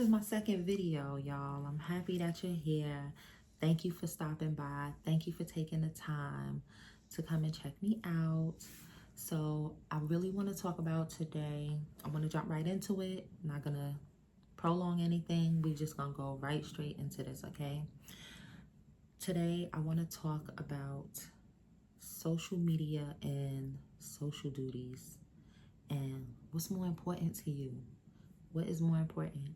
is my second video, y'all. I'm happy that you're here. Thank you for stopping by. Thank you for taking the time to come and check me out. So I really want to talk about today. I want to jump right into it. I'm not going to prolong anything. We just going to go right straight into this, okay? Today, I want to talk about social media and social duties and what's more important to you. What is more important?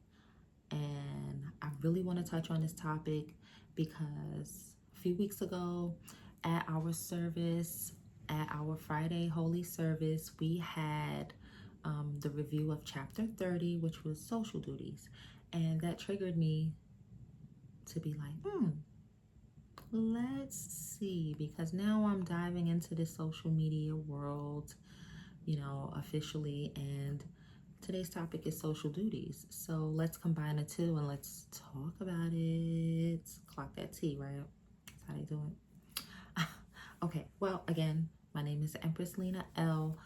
And I really want to touch on this topic because a few weeks ago at our service, at our Friday Holy Service, we had the review of chapter 30, which was social duties. And that triggered me to be like, let's see, because now I'm diving into the social media world, officially, and today's topic is social duties. So let's combine the two and let's talk about it. Clock that T, right? That's how they do it. Okay, well, again, my name is Empress Lina L.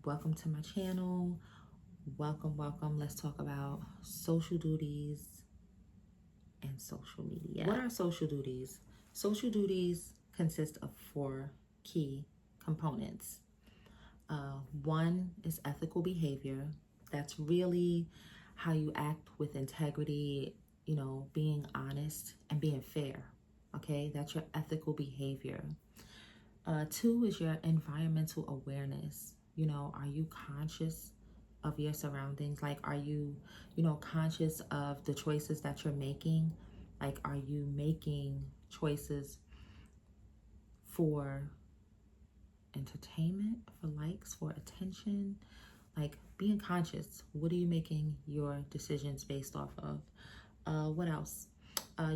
Welcome to my channel. Welcome. Let's talk about social duties and social media. What are social duties? Social duties consist of 4 key components. One is ethical behavior. That's really how you act with integrity, being honest and being fair. Okay, that's your ethical behavior. 2 is your environmental awareness. Are you conscious of your surroundings? Like, are you, conscious of the choices that you're making? Like, are you making choices for entertainment, for likes, for attention? Like, being conscious. What are you making your decisions based off of? What else?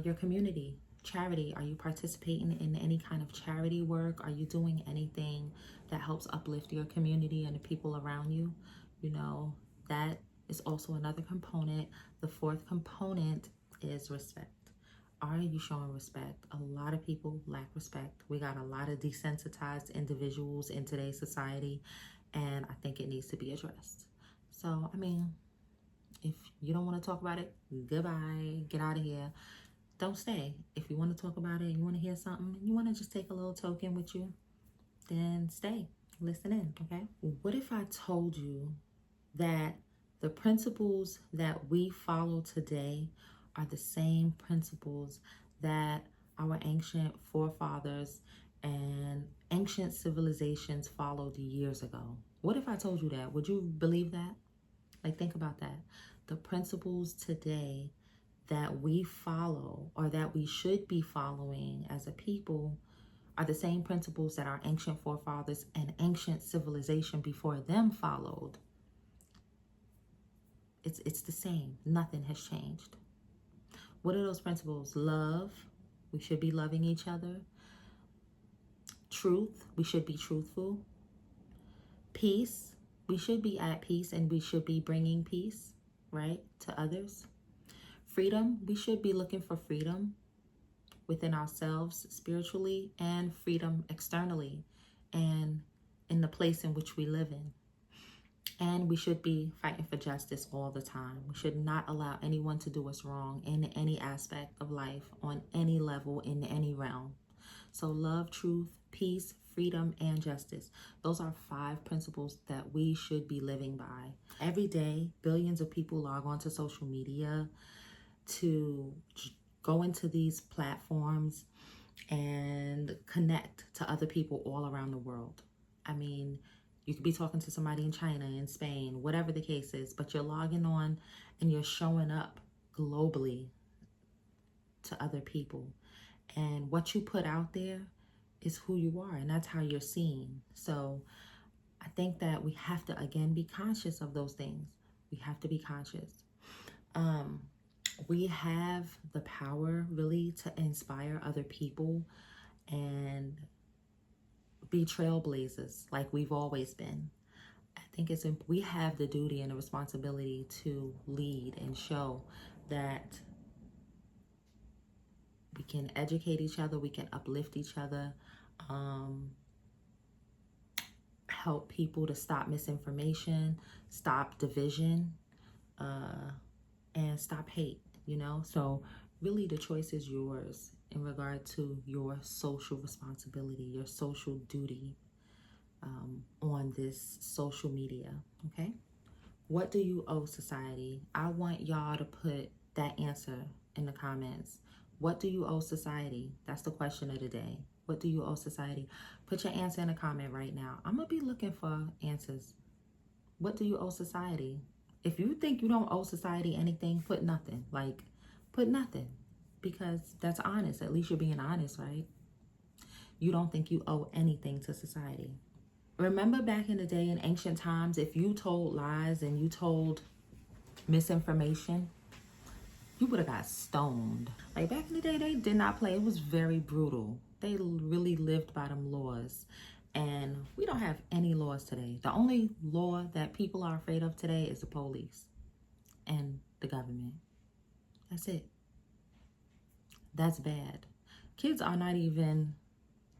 Your community, charity. Are you participating in any kind of charity work? Are you doing anything that helps uplift your community and the people around you? That is also another component. The 4th component is respect. Are you showing respect? A lot of people lack respect. We got a lot of desensitized individuals in today's society, and I think it needs to be addressed. So, if you don't want to talk about it, goodbye, get out of here. Don't stay. If you want to talk about it, you want to hear something, you want to just take a little token with you, then stay, listen in, okay? What if I told you that the principles that we follow today are the same principles that our ancient forefathers and ancient civilizations followed years ago? What if I told you that? Would you believe that? Like, think about that. The principles today that we follow, or that we should be following as a people, are the same principles that our ancient forefathers and ancient civilization before them followed. It's the same. Nothing has changed. What are those principles? Love. We should be loving each other. Truth. We should be truthful. Peace. We should be at peace and we should be bringing peace, right, to others. Freedom. We should be looking for freedom within ourselves spiritually, and freedom externally and in the place in which we live in. And we should be fighting for justice all the time. We should not allow anyone to do us wrong in any aspect of life, on any level, in any realm. So love, truth, peace, freedom, and justice. Those are 5 principles that we should be living by. Every day, billions of people log onto social media to go into these platforms and connect to other people all around the world. You could be talking to somebody in China, in Spain, whatever the case is, but you're logging on and you're showing up globally to other people. And what you put out there is who you are, and that's how you're seen. So I think that we have to, again, be conscious of those things. We have to be conscious. We have the power really to inspire other people and be trailblazers like we've always been. I think we have the duty and the responsibility to lead and show that we can educate each other, we can uplift each other, help people to stop misinformation, stop division, and stop hate, you know? So really the choice is yours in regard to your social responsibility, your social duty on this social media, okay? What do you owe society? I want y'all to put that answer in the comments. What do you owe society? That's the question of the day. What do you owe society? Put your answer in a comment right now. I'm going to be looking for answers. What do you owe society? If you think you don't owe society anything, put nothing. Like, put nothing. Because that's honest. At least you're being honest, right? You don't think you owe anything to society. Remember back in the day in ancient times, if you told lies and you told misinformation, you would have got stoned. Like back in the day, they did not play. It was very brutal. They really lived by them laws. And we don't have any laws today. The only law that people are afraid of today is the police and the government. That's it. That's bad. Kids are not even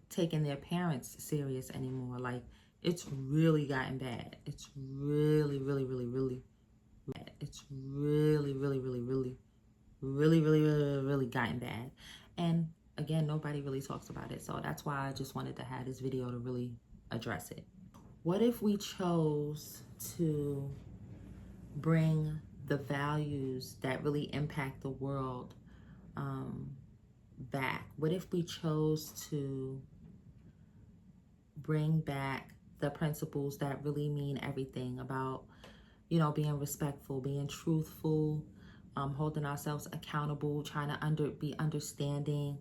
taking their parents serious anymore. Like, it's really gotten bad. It's really, really, really, really bad. It's really, really, really, really, really, really, really, really gotten bad. And again, nobody really talks about it. So that's why I just wanted to have this video to really address it. What if we chose to bring the values that really impact the world back? What if we chose to bring back the principles that really mean everything about, you know, being respectful, being truthful, holding ourselves accountable, trying to be understanding?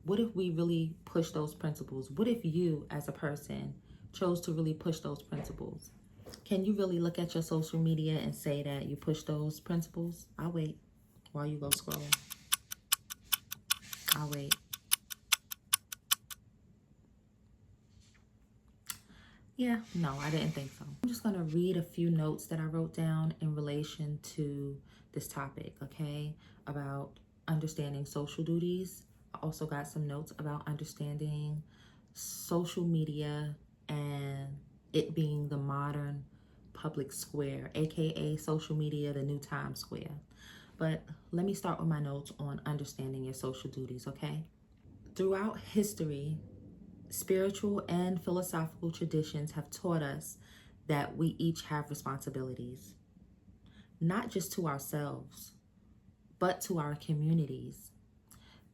What if we really push those principles? What if you as a person chose to really push those principles? Can you really look at your social media and say that you push those principles? I'll wait while you go scrolling. I'll wait. Yeah, no, I didn't think so. I'm just going to read a few notes that I wrote down in relation to this topic, okay, about understanding social duties. I also got some notes about understanding social media and it being the modern public square, aka social media, the new Times Square. But let me start with my notes on understanding your social duties, okay? Throughout history, spiritual and philosophical traditions have taught us that we each have responsibilities, not just to ourselves, but to our communities.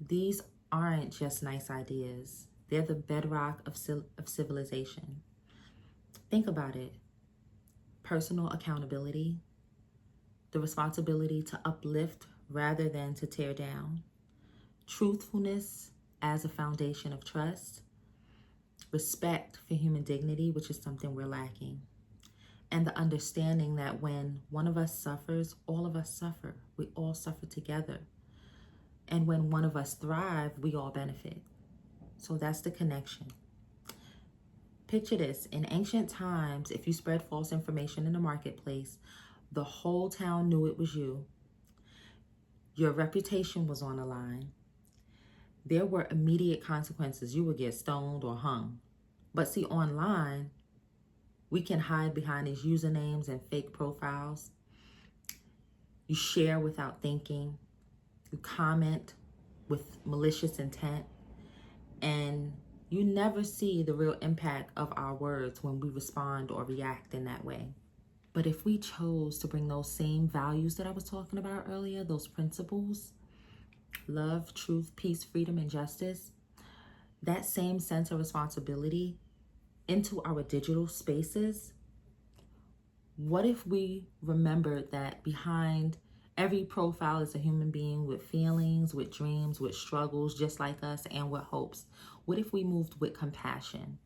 These aren't just nice ideas. They're the bedrock of civilization. Think about it. Personal accountability, the responsibility to uplift rather than to tear down, truthfulness as a foundation of trust, respect for human dignity, which is something we're lacking, and the understanding that when one of us suffers, all of us suffer. We all suffer together. And when one of us thrive, we all benefit. So that's the connection. Picture this. In ancient times, if you spread false information in the marketplace, the whole town knew it was you. Your reputation was on the line. There were immediate consequences. You would get stoned or hung. But see, online, we can hide behind these usernames and fake profiles. You share without thinking. You comment with malicious intent. And you never see the real impact of our words when we respond or react in that way. But if we chose to bring those same values that I was talking about earlier, those principles, love, truth, peace, freedom, and justice, that same sense of responsibility into our digital spaces, what if we remembered that behind every profile is a human being with feelings, with dreams, with struggles just like us, and with hopes? What if we moved with compassion?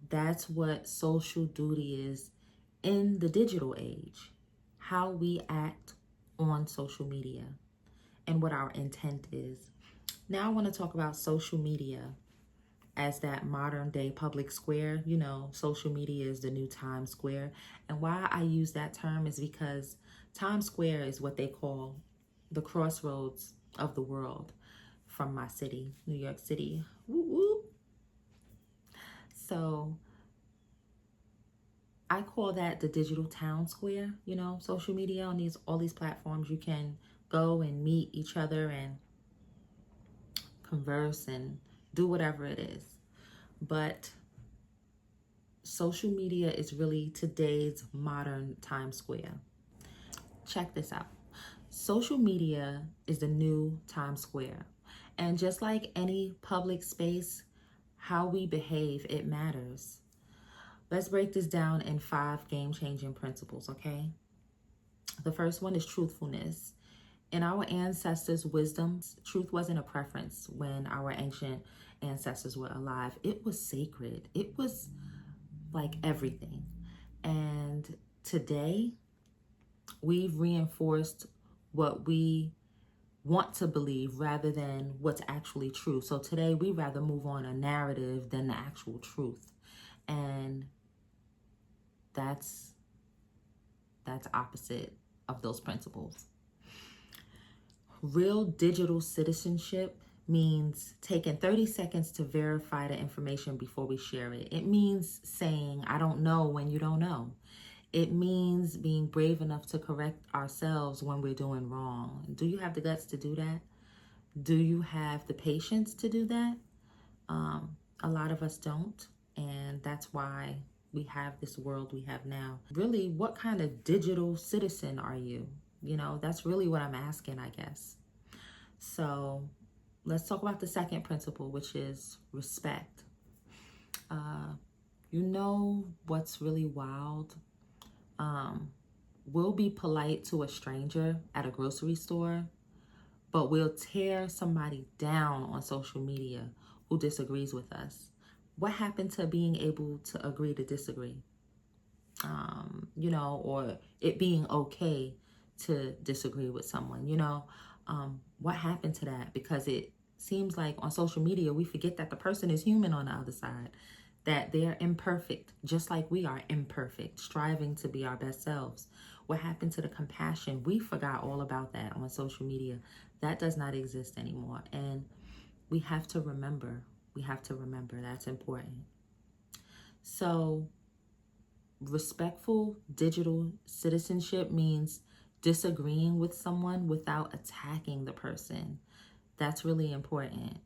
That's what social duty is in the digital age. How we act on social media and what our intent is. Now I want to talk about social media as that modern day public square. You know, social media is the new Times Square. And why I use that term is because Times Square is what they call the crossroads of the world from my city, New York City. Woo woo. So I call that the digital town square, you know, social media on all these platforms. You can go and meet each other and converse and do whatever it is. But social media is really today's modern Times Square. Check this out. Social media is the new Times Square. And just like any public space, how we behave, it matters. Let's break this down in 5 game-changing principles, okay? The first one is truthfulness. In our ancestors' wisdom, truth wasn't a preference when our ancient ancestors were alive. It was sacred. It was like everything. And today, we've reinforced what we want to believe rather than what's actually true. So today, we rather move on a narrative than the actual truth. And that's opposite of those principles. Real digital citizenship means taking 30 seconds to verify the information before we share it. It means saying, I don't know when you don't know. It means being brave enough to correct ourselves when we're doing wrong. Do you have the guts to do that? Do you have the patience to do that? A lot of us don't, and that's why we have this world we have now. Really, what kind of digital citizen are you? You know, that's really what I'm asking, I guess. So let's talk about the second principle, which is respect. You know what's really wild? We'll be polite to a stranger at a grocery store, but we'll tear somebody down on social media who disagrees with us. What happened to being able to agree to disagree? You know, or it being okay to disagree with someone, you know? What happened to that? Because it seems like on social media, we forget that the person is human on the other side, that they're imperfect, just like we are imperfect, striving to be our best selves. What happened to the compassion? We forgot all about that on social media. That does not exist anymore. And we have to remember. We have to remember. That's important. So respectful digital citizenship means disagreeing with someone without attacking the person. That's really important.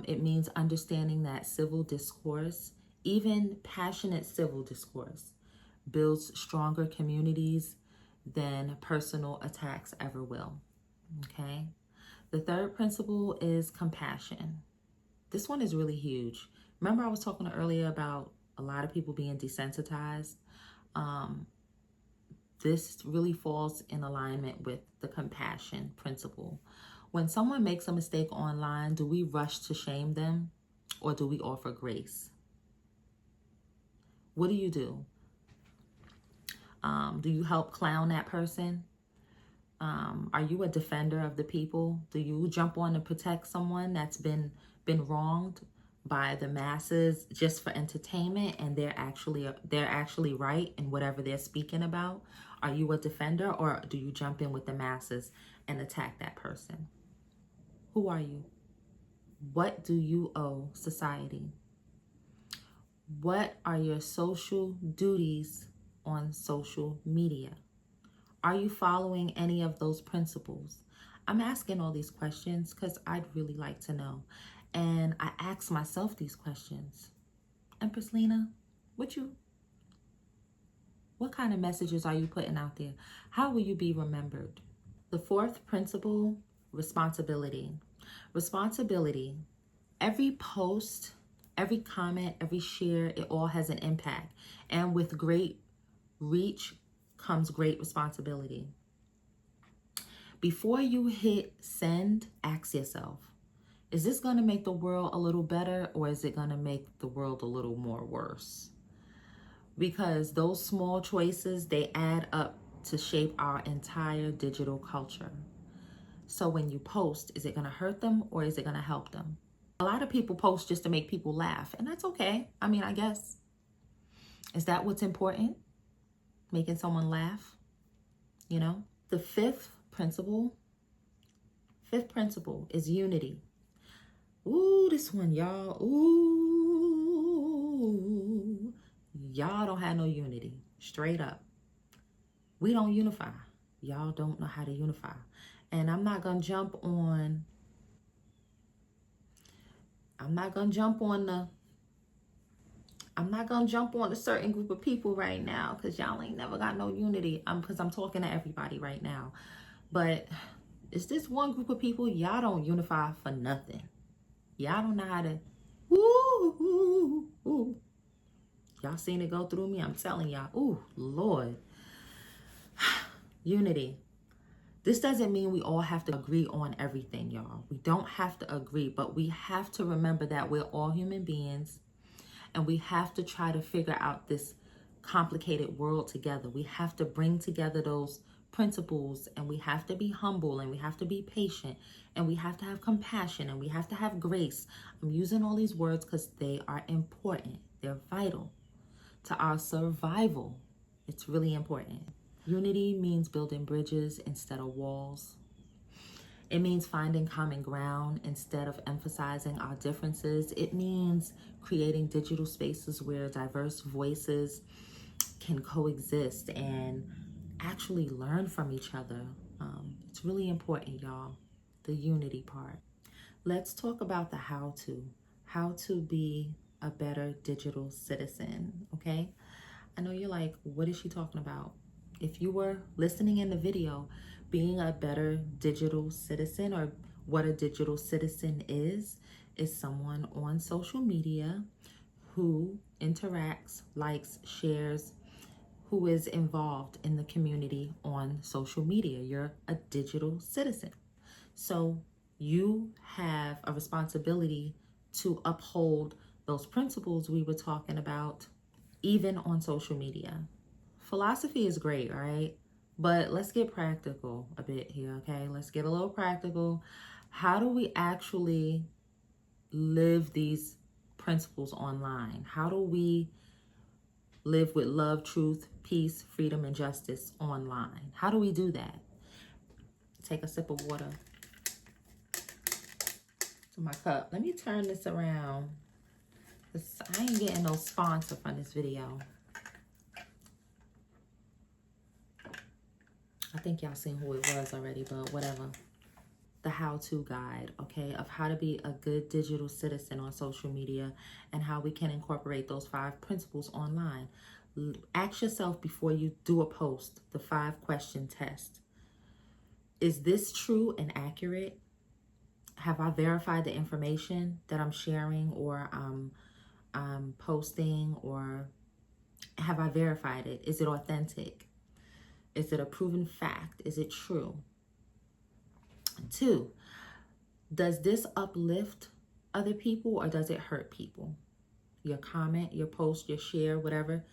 It means understanding that civil discourse, even passionate civil discourse, builds stronger communities than personal attacks ever will. Okay? The third principle is compassion. This one is really huge. Remember I was talking earlier about a lot of people being desensitized? This really falls in alignment with the compassion principle. When someone makes a mistake online, do we rush to shame them or do we offer grace? What do you do? Do you help clown that person? Are you a defender of the people? Do you jump on to protect someone that's been wronged by the masses just for entertainment and they're actually right in whatever they're speaking about? Are you a defender or do you jump in with the masses and attack that person? Who are you? What do you owe society? What are your social duties on social media? Are you following any of those principles? I'm asking all these questions because I'd really like to know. And I ask myself these questions. Empress Lina, what kind of messages are you putting out there? How will you be remembered? The fourth principle, responsibility. Responsibility. Every post, every comment, every share, it all has an impact. And with great reach comes great responsibility. Before you hit send, ask yourself, is this going to make the world a little better or is it going to make the world a little more worse? Because those small choices, they add up to shape our entire digital culture. So when you post, is it going to hurt them or is it going to help them? A lot of people post just to make people laugh, and that's okay. I mean, I guess. Is that what's important? Making someone laugh? You know? The fifth principle is unity. Ooh, this one, y'all. Ooh, y'all don't have no unity. Straight up. We don't unify. Y'all don't know how to unify. And I'm not going to jump on a certain group of people right now, because y'all ain't never got no unity. Because I'm talking to everybody right now. But it's this one group of people, y'all don't unify for nothing. Y'all don't know how to, ooh. Y'all seen it go through me? I'm telling y'all, ooh, Lord. Unity. This doesn't mean we all have to agree on everything, y'all. We don't have to agree, but we have to remember that we're all human beings, and we have to try to figure out this complicated world together. We have to bring together those principles, and we have to be humble, and we have to be patient, and we have to have compassion, and we have to have grace. I'm using all these words because they are important. They're vital to our survival. It's really important. Unity means building bridges instead of walls. It means finding common ground instead of emphasizing our differences. It means creating digital spaces where diverse voices can coexist and actually learn from each other. It's really important, y'all, the unity part. Let's talk about the how to be a better digital citizen, okay? I know you're like, what is she talking about? If you were listening in the video, being a better digital citizen, or what a digital citizen is someone on social media who interacts, likes, shares, who is involved in the community on social media. You're a digital citizen. So you have a responsibility to uphold those principles we were talking about, even on social media. Philosophy is great, right? But let's get practical a bit here, okay? Let's get a little practical. How do we actually live these principles online? How do we live with love, truth, peace, freedom, and justice online? How do we do that? Take a sip of water to my cup. Let me turn this around, because I ain't getting no sponsor from this video. I think y'all seen who it was already, but whatever. The how-to guide, okay, of how to be a good digital citizen on social media and how we can incorporate those 5 principles online. Ask yourself before you do a post, the 5-question test. Is this true and accurate? Have I verified the information that I'm sharing or I'm posting, or have I verified it? Is it authentic? Is it a proven fact? Is it true? 2, does this uplift other people or does it hurt people? Your comment, your post, your share, whatever.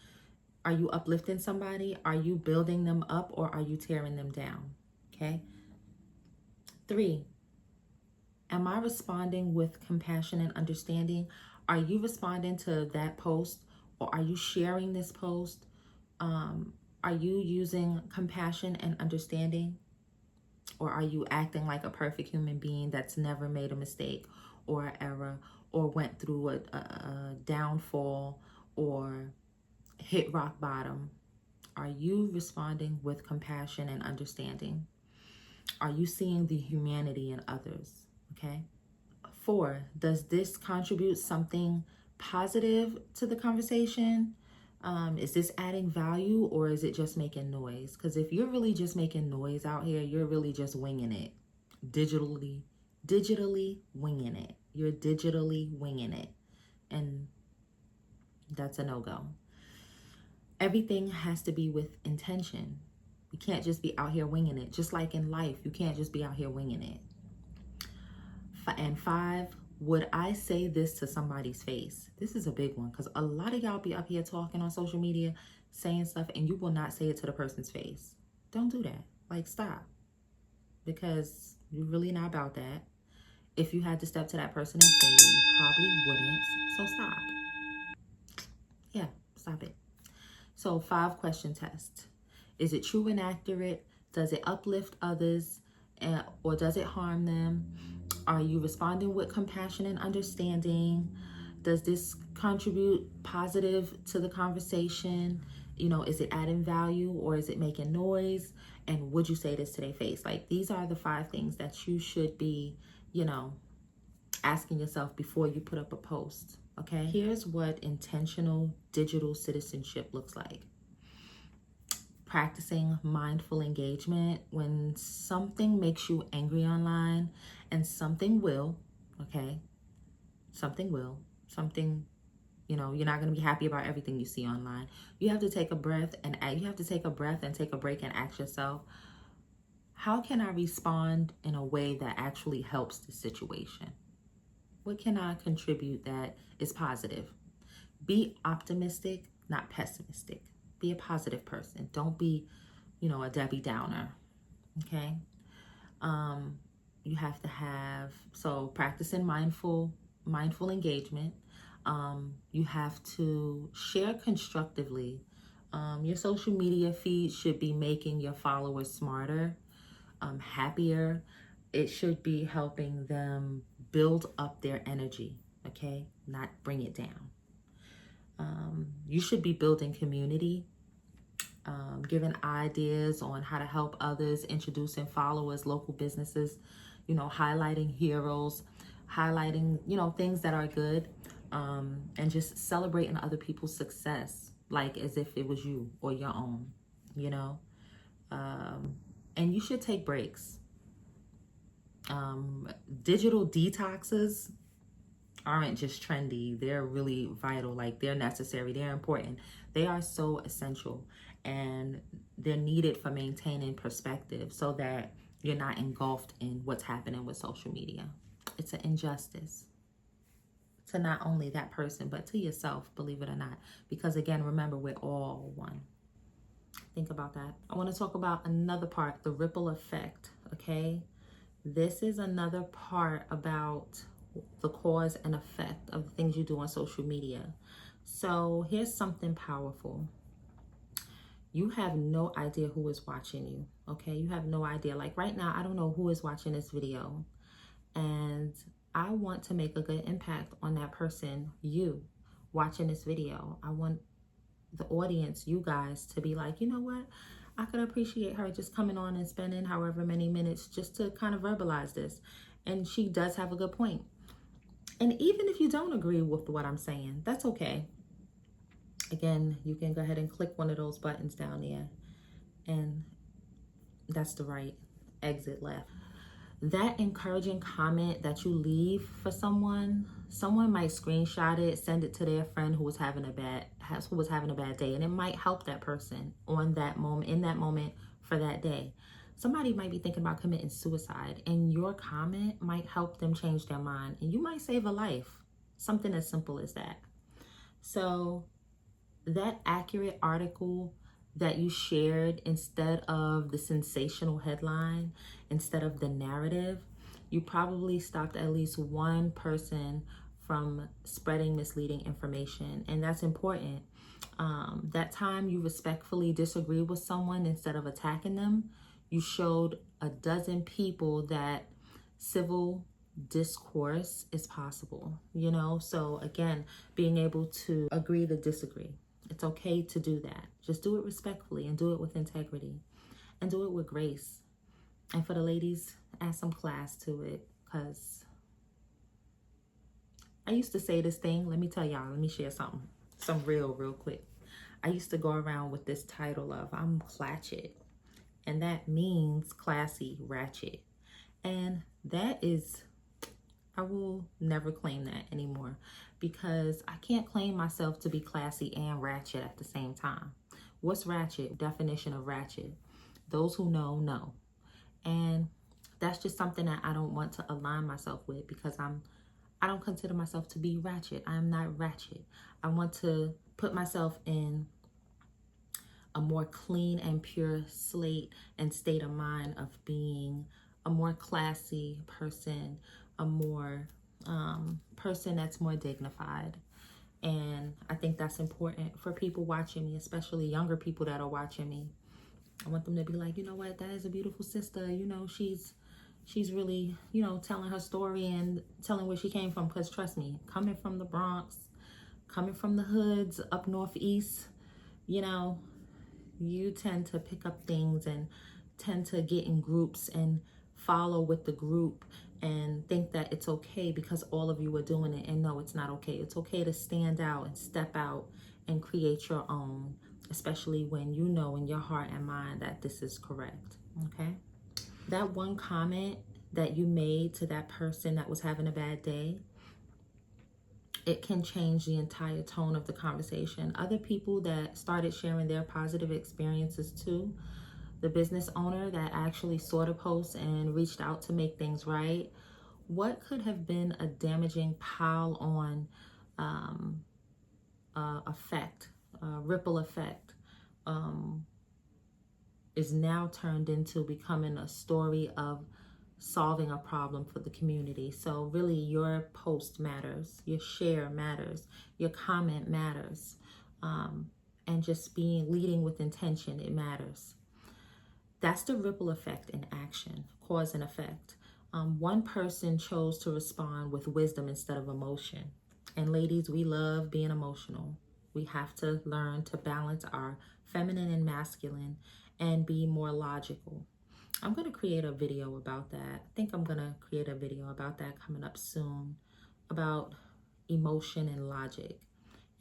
Are you uplifting somebody? Are you building them up, or are you tearing them down? Okay. 3, am I responding with compassion and understanding? Are you responding to that post, or are you sharing this post? Are you using compassion and understanding? Or are you acting like a perfect human being that's never made a mistake or an error, or went through a downfall or hit rock bottom? Are you responding with compassion and understanding? Are you seeing the humanity in others? Okay. 4, does this contribute something positive to the conversation? Is this adding value, or is it just making noise? Because if you're really just making noise out here, you're really just winging it. Digitally winging it. You're digitally winging it. And that's a no-go. Everything has to be with intention. We can't just be out here winging it. Just like in life, you can't just be out here winging it. And 5, would I say this to somebody's face? This is a big one, because a lot of y'all be up here talking on social media, saying stuff, and you will not say it to the person's face. Don't do that. Like, stop. Because you're really not about that. If you had to step to that person and say it, you probably wouldn't. So stop. Yeah, stop it. So 5-question test. Is it true and accurate? Does it uplift others, or does it harm them? Are you responding with compassion and understanding? Does this contribute positive to the conversation? You know, is it adding value or is it making noise? And would you say this to their face? Like, these are the 5 things that you should be, you know, asking yourself before you put up a post. Okay, here's what intentional digital citizenship looks like. Practicing mindful engagement. When something makes you angry online, and something will, okay, something, you know, you're not going to be happy about everything you see online. You have to take a breath and take a break and ask yourself, how can I respond in a way that actually helps the situation? What can I contribute that is positive? Be optimistic, not pessimistic. Be a positive person. Don't be, you know, a Debbie Downer. Okay. You have to have, so practicing mindful engagement. You have to share constructively. Your social media feed should be making your followers smarter, happier. It should be helping them build up their energy, okay? Not bring it down. You should be building community, giving ideas on how to help others, introducing followers, local businesses, you know, highlighting heroes, highlighting, you know, things that are good, and just celebrating other people's success, like as if it was you or your own, you know. And you should take breaks. Digital detoxes aren't just trendy, they're really vital. Like, they're necessary, they're important, they are so essential, and they're needed for maintaining perspective so that you're not engulfed in what's happening with social media. It's an injustice to not only that person but to yourself, believe it or not, because again, remember, we're all one. Think about that. I want to talk about another part, the ripple effect. Okay, this is another part about the cause and effect of the things you do on social media. So here's something powerful. You have no idea who is watching you, okay? You have no idea. Like right now, I don't know who is watching this video, and I want to make a good impact on that person, you, watching this video. I want the audience, you guys, to be like, you know what? I could appreciate her just coming on and spending however many minutes just to kind of verbalize this. And she does have a good point. And even if you don't agree with what I'm saying, that's okay. Again, you can go ahead and click one of those buttons down there, and that's the right, exit left. That encouraging comment that you leave for someone might screenshot it, send it to their friend who was having a bad day, and it might help that person on that moment, in that moment, for that day. Somebody might be thinking about committing suicide, and your comment might help them change their mind, and you might save a life. Something as simple as that. So that accurate article that you shared, instead of the sensational headline, instead of the narrative, you probably stopped at least one person from spreading misleading information. And that's important. That time you respectfully disagree with someone, instead of attacking them, you showed a dozen people that civil discourse is possible, you know? So again, being able to agree to disagree. It's okay to do that. Just do it respectfully, and do it with integrity, and do it with grace. And for the ladies, add some class to it, because I used to say this thing. Let me tell y'all, let me share some real quick. I used to go around with this title of I'm clatchet, and that means classy, ratchet. And that is, I will never claim that anymore, because I can't claim myself to be classy and ratchet at the same time. What's ratchet? Definition of ratchet. Those who know, know. And that's just something that I don't want to align myself with, because I don't consider myself to be ratchet. I am not ratchet. I want to put myself in a more clean and pure slate and state of mind of being a more classy person, a more person that's more dignified. And I think that's important for people watching me, especially younger people that are watching me. I want them to be like, you know what, that is a beautiful sister. You know, she's really, you know, telling her story and telling where she came from. Because trust me, coming from the Bronx, coming from the hoods up northeast, you know, you tend to pick up things and tend to get in groups and follow with the group and think that it's okay because all of you are doing it. And no, it's not okay. It's okay to stand out and step out and create your own, especially when you know in your heart and mind that this is correct. Okay? That one comment that you made to that person that was having a bad day, it can change the entire tone of the conversation. Other people that started sharing their positive experiences too, the business owner that actually saw the post and reached out to make things right, what could have been a damaging pile on effect, ripple effect, is now turned into becoming a story of solving a problem for the community. So really your post matters, your share matters, your comment matters, and just leading with intention, it matters. That's the ripple effect in action, cause and effect. One person chose to respond with wisdom instead of emotion. And ladies, we love being emotional. We have to learn to balance our feminine and masculine and be more logical. I'm going to create a video about that. I think I'm going to create a video about that coming up soon, about emotion and logic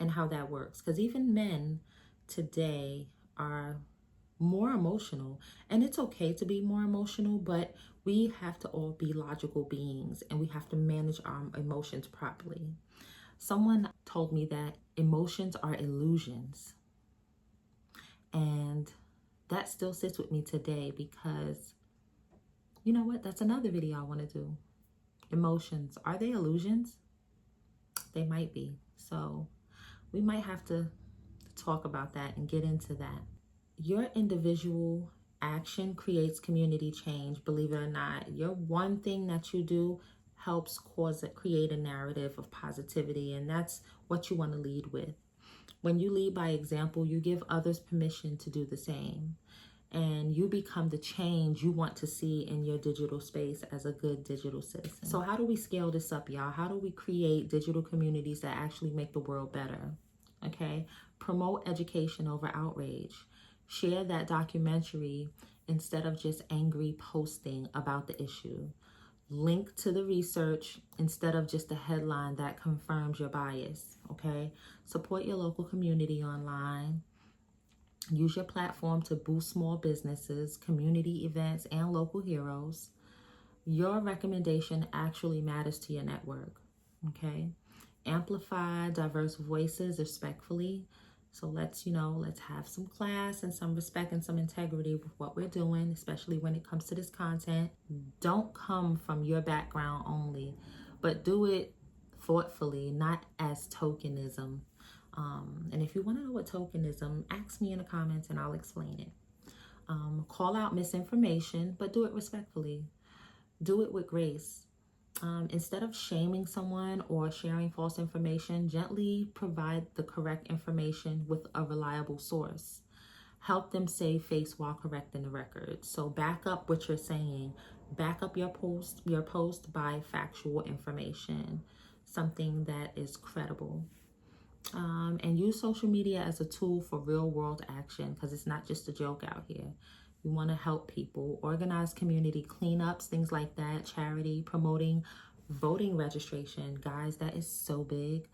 and how that works. Because even men today are more emotional, and it's okay to be more emotional, but we have to all be logical beings and we have to manage our emotions properly. Someone told me that emotions are illusions, and that still sits with me today because you know what? That's another video I want to do. Emotions, are they illusions? They might be. So we might have to talk about that and get into that. Your individual action creates community change, believe it or not. Your one thing that you do helps create a narrative of positivity, and that's what you want to lead with. When you lead by example, you give others permission to do the same, and you become the change you want to see in your digital space as a good digital citizen. So how do we scale this up, y'all? How do we create digital communities that actually make the world better? Okay, promote education over outrage. Share that documentary instead of just angry posting about the issue. Link to the research instead of just a headline that confirms your bias, okay? Support your local community online. Use your platform to boost small businesses, community events, and local heroes. Your recommendation actually matters to your network, okay? Amplify diverse voices respectfully. So let's have some class and some respect and some integrity with what we're doing, especially when it comes to this content. Don't come from your background only, but do it thoughtfully, not as tokenism. And if you want to know what tokenism, ask me in the comments and I'll explain it. Call out misinformation, but do it respectfully. Do it with grace. Instead of shaming someone or sharing false information, gently provide the correct information with a reliable source. Help them save face while correcting the record. So back up what you're saying. Back up your post by factual information, something that is credible. And use social media as a tool for real world action, because it's not just a joke out here. We want to help people, organize community cleanups, things like that, charity, promoting voting registration. Guys, that is so big,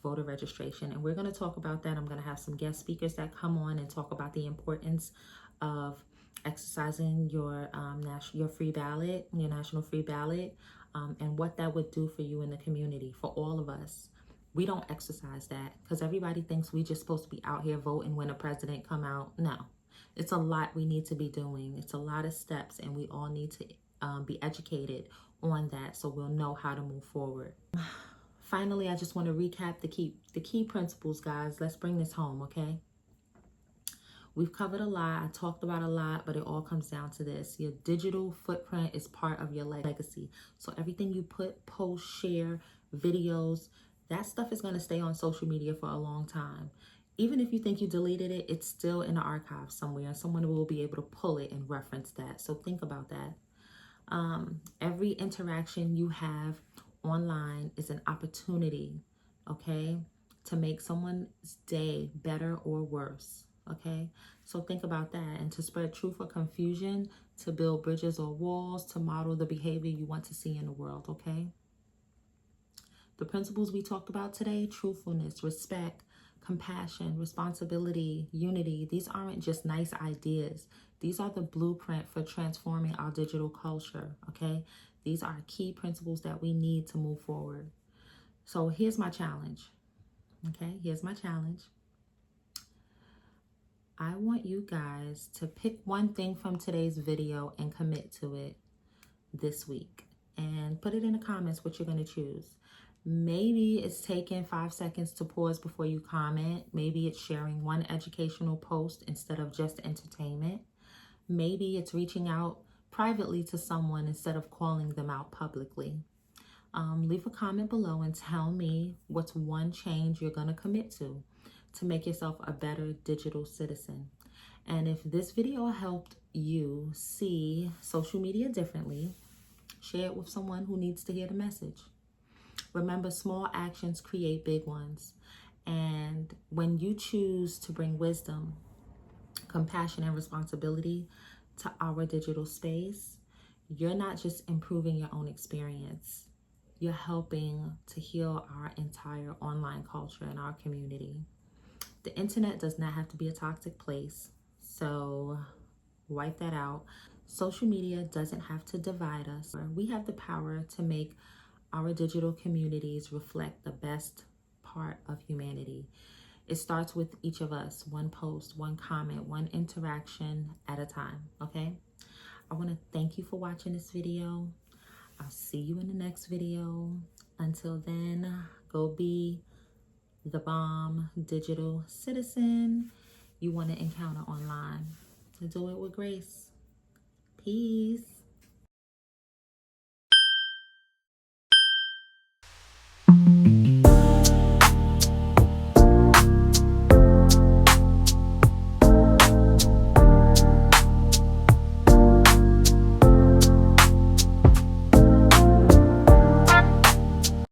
voter registration. And we're going to talk about that. I'm going to have some guest speakers that come on and talk about the importance of exercising your free ballot, your national free ballot, and what that would do for you in the community, for all of us. We don't exercise that because everybody thinks we just supposed to be out here voting when a president come out. No, it's a lot we need to be doing. It's a lot of steps, and we all need to be educated on that so we'll know how to move forward. Finally, I just want to recap the key principles, guys. Let's bring this home, okay? We've covered a lot. I talked about a lot, but it all comes down to this. Your digital footprint is part of your legacy. So everything you post, share, videos, that stuff is going to stay on social media for a long time. Even if you think you deleted it, it's still in the archive somewhere. Someone will be able to pull it and reference that. So think about that. Every interaction you have online is an opportunity, okay, to make someone's day better or worse. okay? So think about that. And to spread truth or confusion, to build bridges or walls, to model the behavior you want to see in the world, okay? The principles we talked about today, truthfulness, respect, compassion, responsibility, unity, these aren't just nice ideas. These are the blueprint for transforming our digital culture, okay? These are key principles that we need to move forward. So here's my challenge, okay? Here's my challenge. I want you guys to pick one thing from today's video and commit to it this week. And put it in the comments what you're going to choose. Maybe it's taking 5 seconds to pause before you comment. Maybe it's sharing one educational post instead of just entertainment. Maybe it's reaching out privately to someone instead of calling them out publicly. Leave a comment below and tell me what's one change you're going to commit to make yourself a better digital citizen. And if this video helped you see social media differently, share it with someone who needs to hear the message. Remember, small actions create big ones. And when you choose to bring wisdom, compassion, and responsibility to our digital space, you're not just improving your own experience. You're helping to heal our entire online culture and our community. The internet does not have to be a toxic place, so wipe that out. Social media doesn't have to divide us. We have the power to make our digital communities reflect the best part of humanity. It starts with each of us, one post, one comment, one interaction at a time, okay? I want to thank you for watching this video. I'll see you in the next video. Until then, go be the bomb digital citizen you want to encounter online. Do it with grace. Peace.